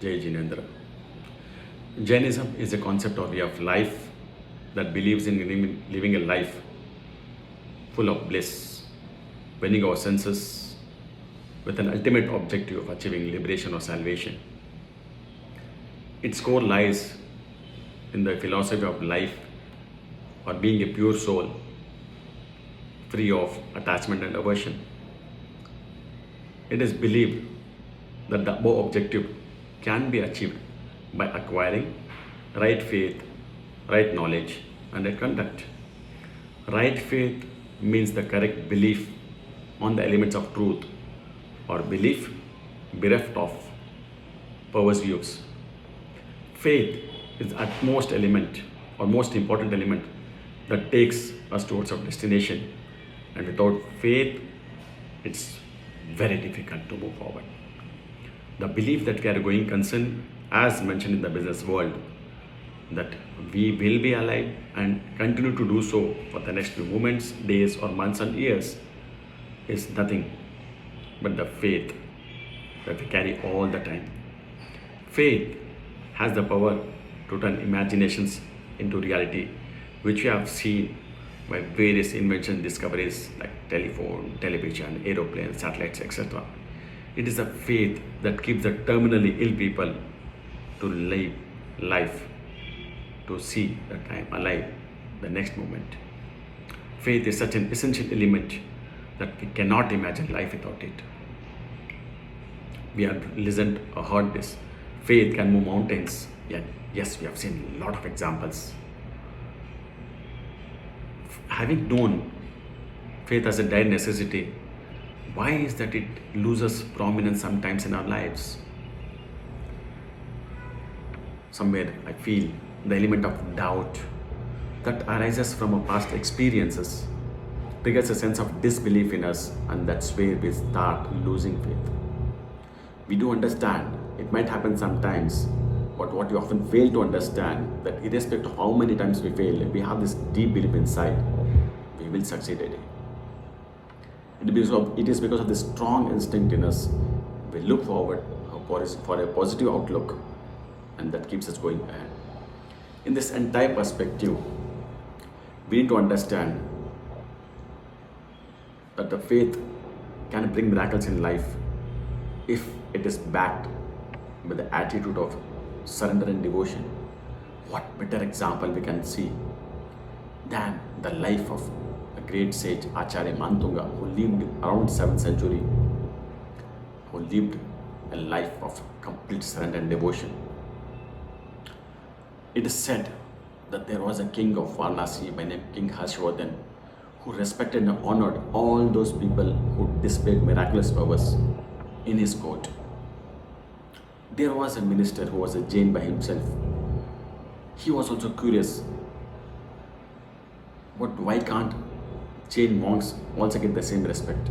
Jai Jinendra. Jainism is a concept or way of life that believes in living a life full of bliss, winning our senses with an ultimate objective of achieving liberation or salvation. Its core lies in the philosophy of life or being a pure soul, free of attachment and aversion. It is believed that the above objective can be achieved by acquiring right faith, right knowledge, and right conduct. Right faith means the correct belief on the elements of truth or belief bereft of perverse views. Faith is the utmost element or most important element that takes us towards our destination, and without faith, it's very difficult to move forward. The belief that we are going concern, as mentioned in the business world, that we will be alive and continue to do so for the next few moments, days, or months and years is nothing but the faith that we carry all the time. Faith has the power to turn imaginations into reality, which we have seen by various inventions, discoveries like telephone, television, aeroplanes, satellites, etc. It is a faith that keeps the terminally ill people to live life, to see that I am alive the next moment. Faith is such an essential element that we cannot imagine life without it. We have listened or heard this. Faith can move mountains. Yet, yes, we have seen a lot of examples. Having known faith as a dire necessity, why is that it loses prominence sometimes in our lives? Somewhere I feel the element of doubt that arises from our past experiences triggers a sense of disbelief in us, and that's where we start losing faith. We do understand it might happen sometimes, but what we often fail to understand that irrespective of how many times we fail, we have this deep belief inside we will succeed a day. It is because of this strong instinct in us we look forward for a positive outlook, and that keeps us going ahead. In this entire perspective, we need to understand that the faith can bring miracles in life if it is backed with the attitude of surrender and devotion. What better example we can see than the life of a great sage Acharya Mantunga, who lived around 7th century, who lived a life of complete surrender and devotion. It is said that there was a king of Varanasi by name King Harshvardhan, who respected and honored all those people who displayed miraculous powers in his court. There was a minister who was a Jain by himself. He was also curious, but why can't Jain monks also get the same respect?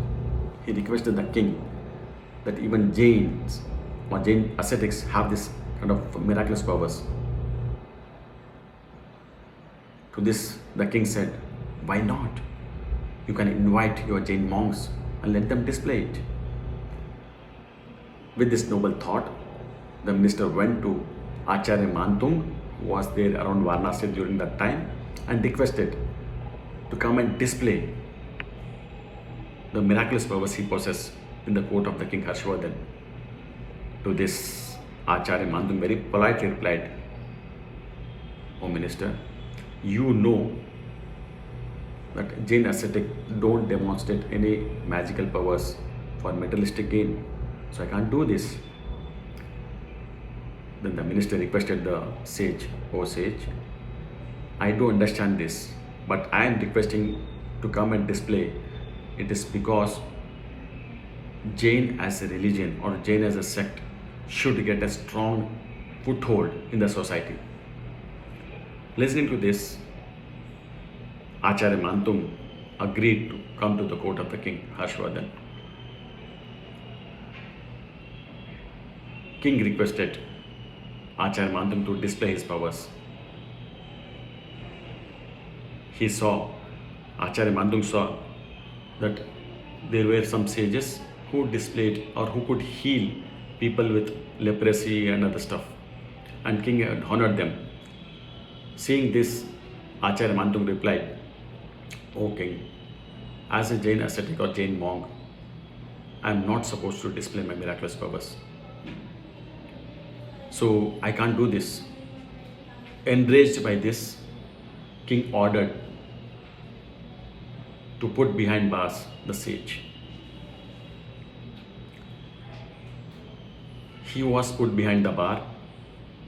He requested the king that even Jains or Jain ascetics have this kind of miraculous powers. To this, the king said, why not? You can invite your Jain monks and let them display it. With this noble thought, the minister went to Acharya Mantung, who was there around Varanasi during that time, and requested to come and display the miraculous powers he possessed in the court of the King Harshvardhan. To this, Acharya Mantung very politely replied, "O minister, you know that Jain ascetic don't demonstrate any magical powers for materialistic gain, so I can't do this." Then the minister requested the sage, "O sage, I do understand this, but I am requesting to come and display. It is because Jain as a religion or Jain as a sect should get a strong foothold in the society." Listening to this, Acharya Mantung agreed to come to the court of the King Harshvardhan. King requested Acharya Mantung to display his powers. Acharya Mantung saw that there were some sages who displayed or who could heal people with leprosy and other stuff. And king had honored them. Seeing this, Acharya Mantung replied, O king, as a Jain ascetic or Jain monk, I am not supposed to display my miraculous powers. So I can't do this. Enraged by this, king ordered to put behind bars the sage. He was put behind the bar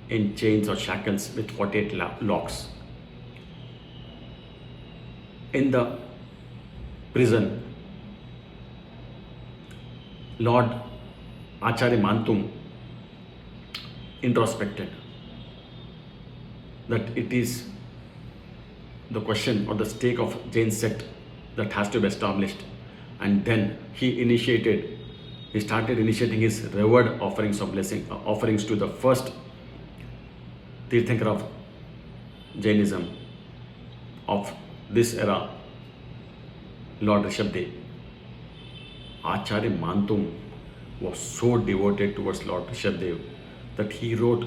in chains or shackles with 48 locks. In the prison, Lord Acharya Mantung introspected that it is the question or the stake of Jain sect that has to be established, and then he started initiating his revered offerings of blessing, offerings to the first Tirthankar of Jainism of this era, Lord Rishabdev. Acharya Mantung was so devoted towards Lord Rishabdev that he wrote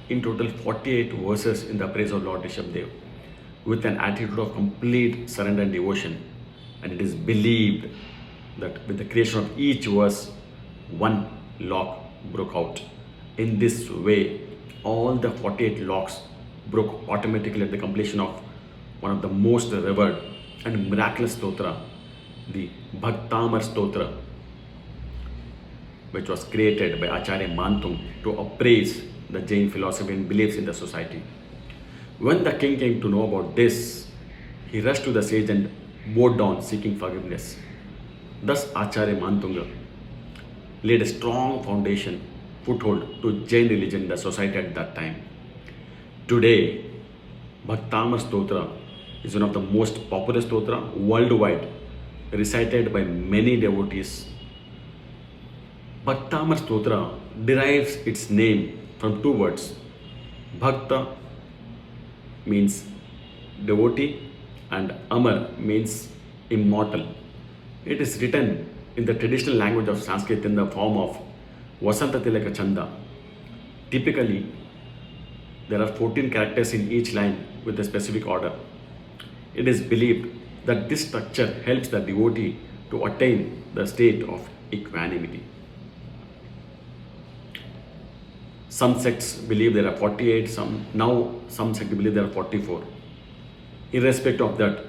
in total 48 verses in the praise of Lord Rishabdev with an attitude of complete surrender and devotion. And it is believed that with the creation of each verse, one lock broke out. In this way, all the 48 locks broke automatically at the completion of one of the most revered and miraculous stotra, the Bhaktambar Stotra, which was created by Acharya Mantung to appraise the Jain philosophy and beliefs in the society. When the king came to know about this, he rushed to the sage and bowed down seeking forgiveness. Thus Acharya Mantunga laid a strong foothold to Jain religion in the society at that time. Today, Bhaktambar Stotra is one of the most popular stotra worldwide, recited by many devotees. Bhaktambar Stotra derives its name from two words. Bhakta means devotee and Amar means immortal. It is written in the traditional language of Sanskrit in the form of Vasanta Tilaka Chanda. Typically, there are 14 characters in each line with a specific order. It is believed that this structure helps the devotee to attain the state of equanimity. Some sects believe there are 48, some sects believe there are 44. Irrespective of that,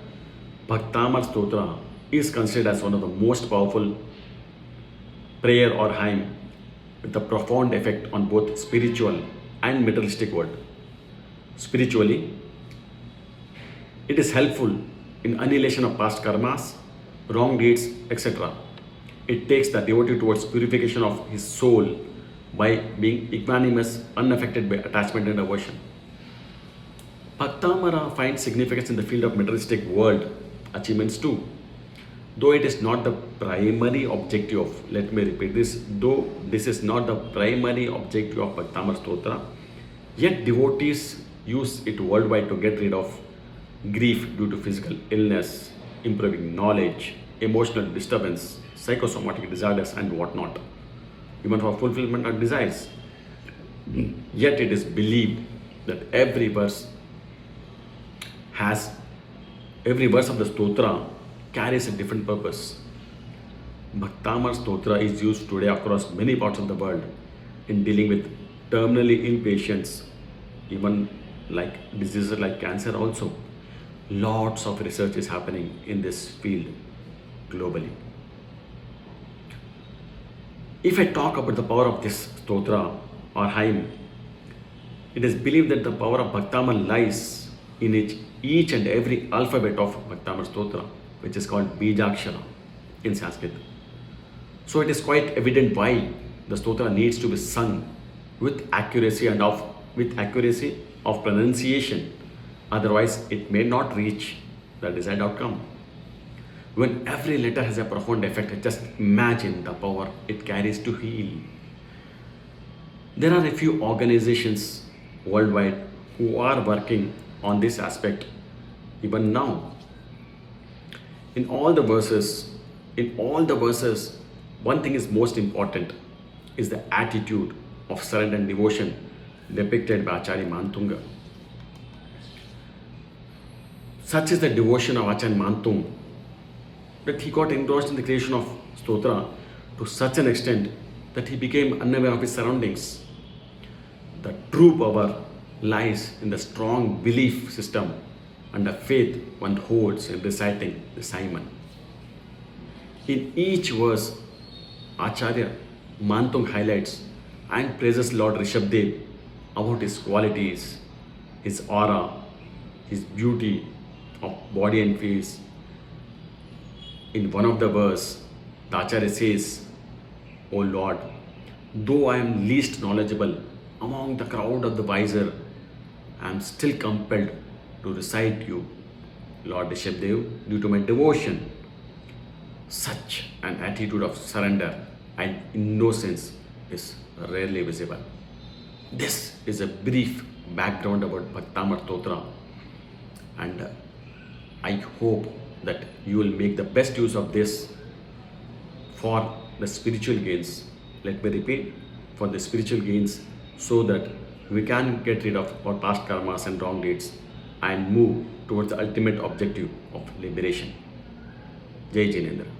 Bhaktamar Stotra is considered as one of the most powerful prayer or hymn with a profound effect on both spiritual and materialistic world. Spiritually, it is helpful in annihilation of past karmas, wrong deeds, etc. It takes the devotee towards purification of his soul by being equanimous, unaffected by attachment and aversion. Bhaktamara finds significance in the field of materialistic world achievements too. Though it is not the primary objective of, let me repeat this, though this is not the primary objective of Bhaktamar Stotra, yet devotees use it worldwide to get rid of grief due to physical illness, improving knowledge, emotional disturbance, psychosomatic disorders and whatnot, even for fulfillment of desires. Yet it is believed that every verse of the stotra carries a different purpose. Bhaktamar Stotra is used today across many parts of the world in dealing with terminally ill patients, even like diseases like cancer also. Lots of research is happening in this field globally. If I talk about the power of this stotra or hymn, it is believed that the power of Bhaktamar lies in each and every alphabet of Bhaktamar Stotra, which is called Bijakshara in Sanskrit. So it is quite evident why the stotra needs to be sung with accuracy of pronunciation. Otherwise, it may not reach the desired outcome. When every letter has a profound effect, just imagine the power it carries to heal. There are a few organizations worldwide who are working on this aspect even now. In all the verses, one thing is most important. is the attitude of surrender and devotion depicted by Acharya Mantunga. Such is the devotion of Acharya Mantung that he got engrossed in the creation of Stotra to such an extent that he became unaware of his surroundings. The true power lies in the strong belief system and the faith one holds in reciting the Simon. In each verse, Acharya Mantung highlights and praises Lord Rishabdev about his qualities, his aura, his beauty of body and face. In one of the verse, the Acharya says, O Lord, though I am least knowledgeable among the crowd of the wiser, I am still compelled to recite you, Lord Rishabdev, due to my devotion. Such an attitude of surrender and innocence is rarely visible. This is a brief background about Bhaktambar Stotra, and I hope that you will make the best use of this for the spiritual gains. Let me repeat, for the spiritual gains, so that we can get rid of our past karmas and wrong deeds and move towards the ultimate objective of liberation. Jai Jainendra.